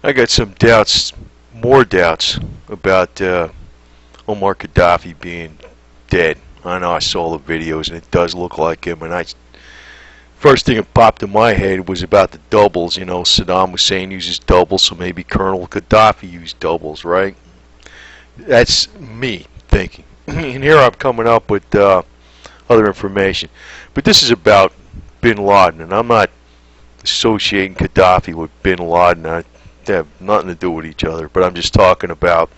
I got some doubts, more doubts about Omar Gaddafi being dead. I know I saw the videos and it does look like him. And first thing that popped in my head was about the doubles. You know, Saddam Hussein uses doubles, so maybe Colonel Gaddafi used doubles, right? That's me thinking. And here I'm coming up with other information. But this is about Bin Laden, and I'm not associating Gaddafi with Bin Laden. They have nothing to do with each other, but I'm just talking about,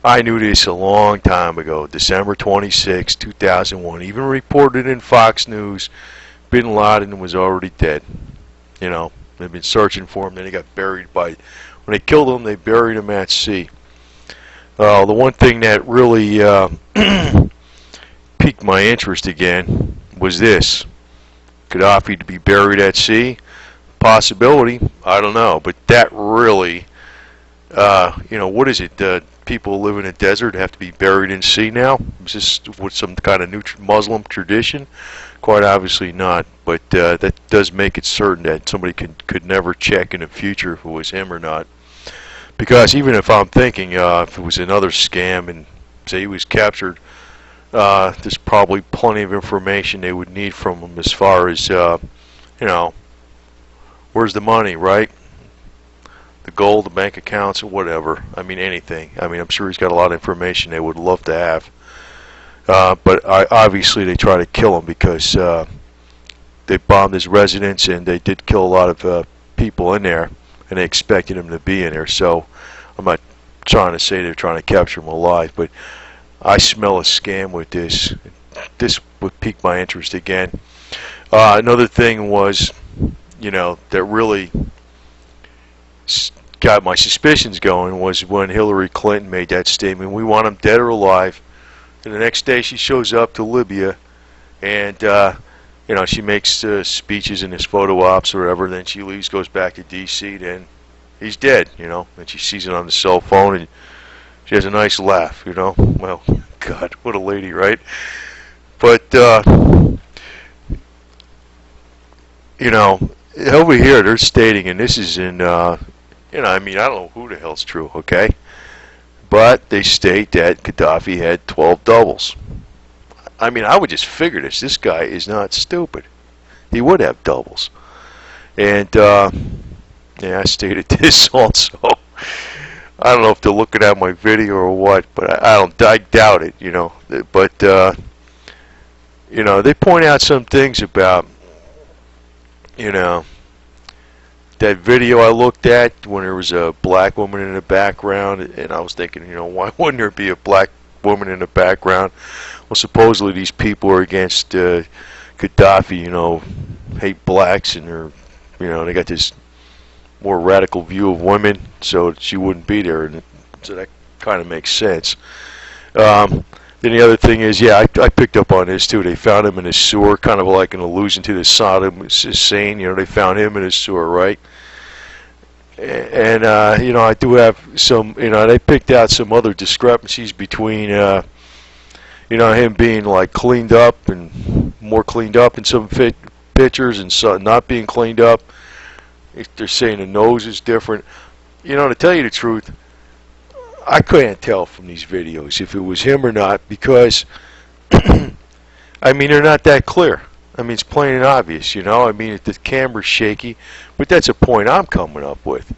I knew this a long time ago, December 26, 2001, even reported in Fox News, Bin Laden was already dead. You know, they've been searching for him, then he got buried when they killed him, they buried him at sea. The one thing that really piqued my interest again was this: Gaddafi to be buried at sea. Possibility, I don't know, but that really, you know, what is it? People who live in a desert have to be buried in sea now? Is this with some kind of new Muslim tradition? Quite obviously not, but that does make it certain that somebody could never check in the future if it was him or not. Because even if I'm thinking if it was another scam and say he was captured, there's probably plenty of information they would need from him as far as, you know, where's the money, right? The gold, the bank accounts, or whatever. I mean, anything. I mean, I'm sure he's got a lot of information they would love to have. But obviously they try to kill him because they bombed his residence and they did kill a lot of people in there, and they expected him to be in there. So I'm not trying to say they're trying to capture him alive, but I smell a scam with this. This would pique my interest again. Another thing was, you know, that really got my suspicions going was when Hillary Clinton made that statement, we want him dead or alive. And the next day she shows up to Libya and, you know, she makes speeches in his photo ops or whatever, then she leaves, goes back to D.C., then he's dead, you know, and she sees it on the cell phone and she has a nice laugh, you know. Well, God, what a lady, right? But, you know, over here they're stating, and this is in, you know, I mean, I don't know who the hell's true, okay? But they state that Gaddafi had 12 doubles. I mean, I would just figure this. This guy is not stupid. He would have doubles. And, yeah, I stated this also. I don't know if they're looking at my video or what, but I doubt it, you know. But, you know, they point out some things about, you know, that video I looked at when there was a black woman in the background, and I was thinking, you know, why wouldn't there be a black woman in the background? Well, supposedly these people are against Gaddafi, you know, hate blacks, and they're, you know, they got this more radical view of women, so she wouldn't be there, and so that kind of makes sense. Then the other thing is, yeah, I picked up on this too. They found him in his sewer, kind of like an allusion to the Saddam Hussein. You know, they found him in his sewer, right? And you know, I do have some. You know, they picked out some other discrepancies between, you know, him being like cleaned up and more cleaned up in some pictures, and some not being cleaned up. They're saying the nose is different. You know, to tell you the truth, I couldn't tell from these videos if it was him or not, because I mean, they're not that clear. I mean, it's plain and obvious, you know. I mean, the camera's shaky, but that's a point I'm coming up with,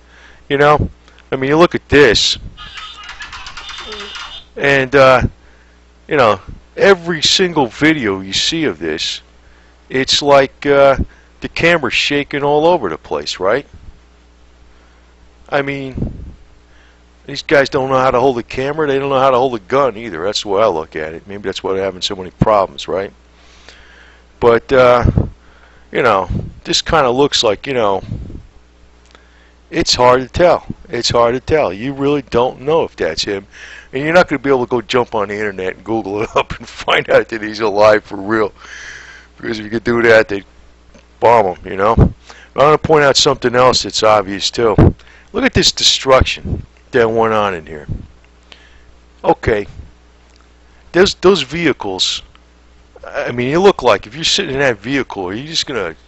you know. I mean, you look at this, and you know, every single video you see of this, it's like the camera's shaking all over the place, right? I mean, these guys don't know how to hold a camera. They don't know how to hold a gun either. That's the way I look at it. Maybe that's why they're having so many problems, right? But, you know, this kind of looks like, you know, it's hard to tell. It's hard to tell. You really don't know if that's him. And you're not going to be able to go jump on the internet and Google it up and find out that he's alive for real. Because if you could do that, they'd bomb him, you know. But I want to point out something else that's obvious, too. Look at this destruction that went on in here. Okay, those vehicles, I mean, you look like, if you're sitting in that vehicle, are you just going to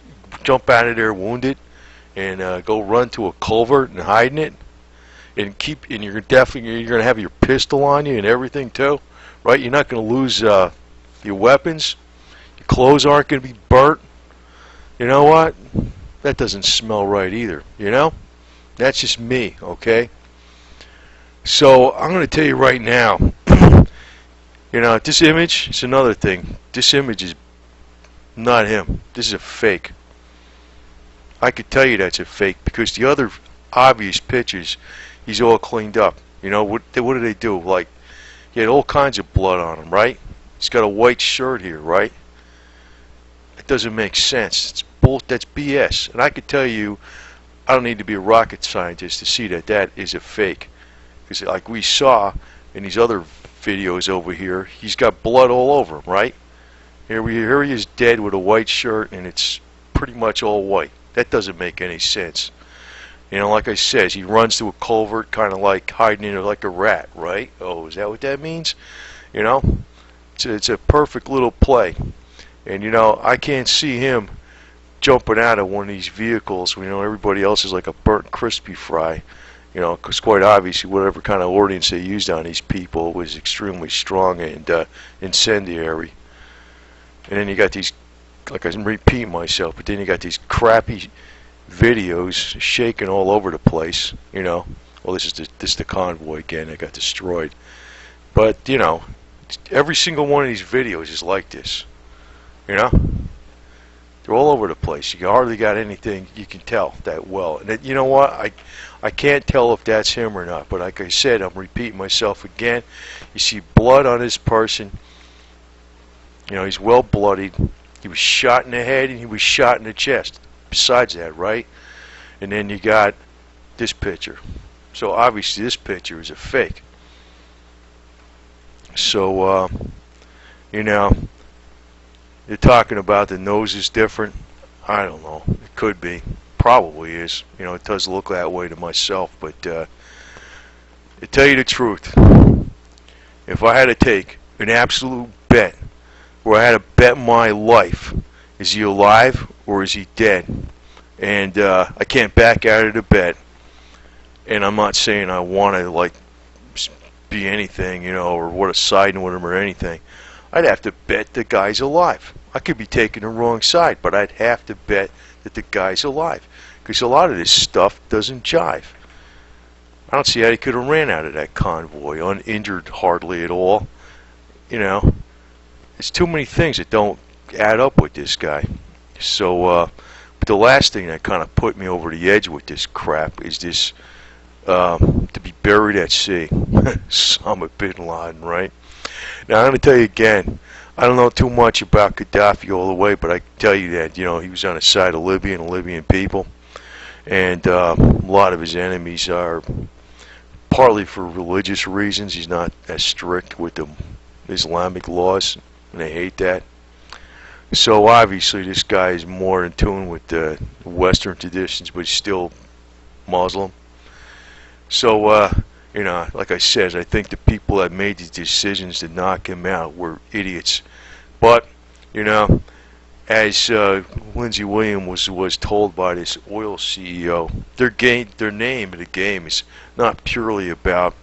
jump out of there wounded and go run to a culvert and hide in it? and you're definitely gonna have your pistol on you and everything too, right? You're not gonna lose your weapons. Your clothes aren't gonna be burnt. You know what? That doesn't smell right either. You know? That's just me, okay? So I'm gonna tell you right now. You know, this image is another thing. This image is not him. This is a fake. I could tell you that's a fake because the other obvious pictures, he's all cleaned up. You know, what do they do? Like, he had all kinds of blood on him, right? He's got a white shirt here, right? It doesn't make sense. That's BS. And I could tell you, I don't need to be a rocket scientist to see that that is a fake. Because like we saw in these other videos over here, he's got blood all over him, right? Here he is dead with a white shirt, and it's pretty much all white. That doesn't make any sense. You know, like I said, he runs to a culvert, kind of like hiding in it like a rat, right? Oh, is that what that means? You know, it's a perfect little play. And you know, I can't see him jumping out of one of these vehicles. You know, everybody else is like a burnt crispy fry. You know, because quite obviously, whatever kind of ordnance they used on these people was extremely strong and incendiary. And then you got these, like I'm repeating myself, but then you got these crappy videos shaking all over the place. You know, well, this is the convoy again that got destroyed. But you know, every single one of these videos is like this. You know, they're all over the place. You hardly got anything you can tell that well. And you know what? I can't tell if that's him or not. But like I said, I'm repeating myself again. You see blood on this person. You know, he's well bloodied. He was shot in the head and he was shot in the chest. Besides that, right? And then you got this picture. So obviously this picture is a fake. So, you know, you're talking about the nose is different. I don't know. It could be. Probably is. You know, it does look that way to myself. But to tell you the truth, if I had to take an absolute bet, where I had to bet my life, is he alive or is he dead? And I can't back out of the bet. And I'm not saying I want to like be anything, you know, or what a siding with him or anything. I'd have to bet the guy's alive. I could be taking the wrong side, but I'd have to bet that the guy's alive. Because a lot of this stuff doesn't jive. I don't see how he could have ran out of that convoy uninjured hardly at all. You know, there's too many things that don't add up with this guy. So, but the last thing that kind of put me over the edge with this crap is this, to be buried at sea. Osama bin Laden, right? Now, I'm going to tell you again, I don't know too much about Gaddafi all the way, but I can tell you that, you know, he was on the side of Libya and the Libyan people. And a lot of his enemies are partly for religious reasons. He's not as strict with the Islamic laws, and they hate that. So obviously this guy is more in tune with the Western traditions, but he's still Muslim. So, you know, like I said, I think the people that made these decisions to knock him out were idiots. But, you know, as Lindsey Williams was told by this oil CEO, their name of the game is not purely about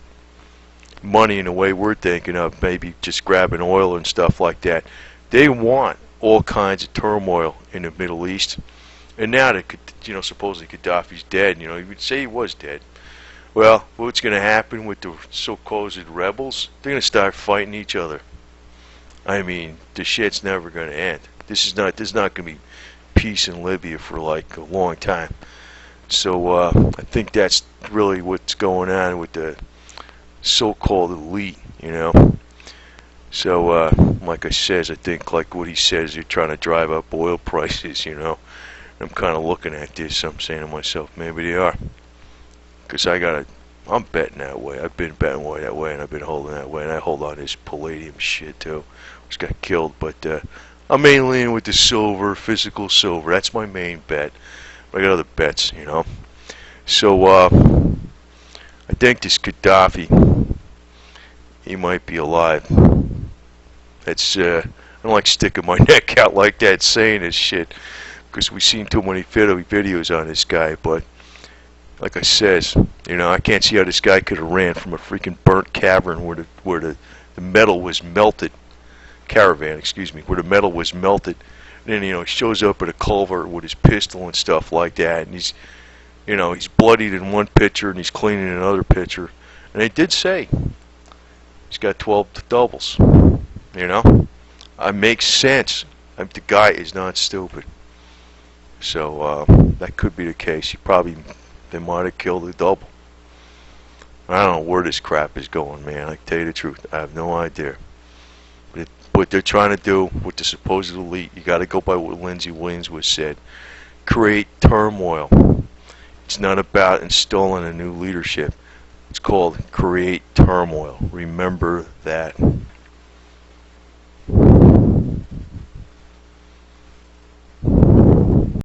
money in the way we're thinking of, maybe just grabbing oil and stuff like that. They want all kinds of turmoil in the Middle East. And now that, you know, supposedly Gaddafi's dead, you know, you would say he was dead. Well, what's going to happen with the so-called rebels? They're going to start fighting each other. I mean, the shit's never going to end. This is not going to be peace in Libya for like a long time. So I think that's really what's going on with the so-called elite, you know. So like I says, I think like what he says, they're trying to drive up oil prices, you know. I'm kind of looking at this. I'm saying to myself, maybe they are. Because I'm betting that way. I've been betting that way, and I've been holding that way, and I hold on this palladium shit too, which got killed. But I'm mainly in with the silver, physical silver. That's my main bet. But I got other bets, you know. So I think this Gaddafi, he might be alive. That's I don't like sticking my neck out like that saying this shit, because we've seen too many videos on this guy, but like I says, I can't see how this guy could have ran from a freaking burnt cavern where the metal was melted. Caravan, excuse me, where the metal was melted. And then, he shows up at a culvert with his pistol and stuff like that, and he's bloodied in one picture and he's clean in another picture. And they did say he's got 12 doubles. It makes sense. The guy is not stupid. So that could be the case. They might have killed a double. I don't know where this crap is going, man. I tell you the truth, I have no idea. But what they're trying to do with the supposed elite, you got to go by what Lindsey Williams was said. Create turmoil. It's not about installing a new leadership. It's called create turmoil. Remember that.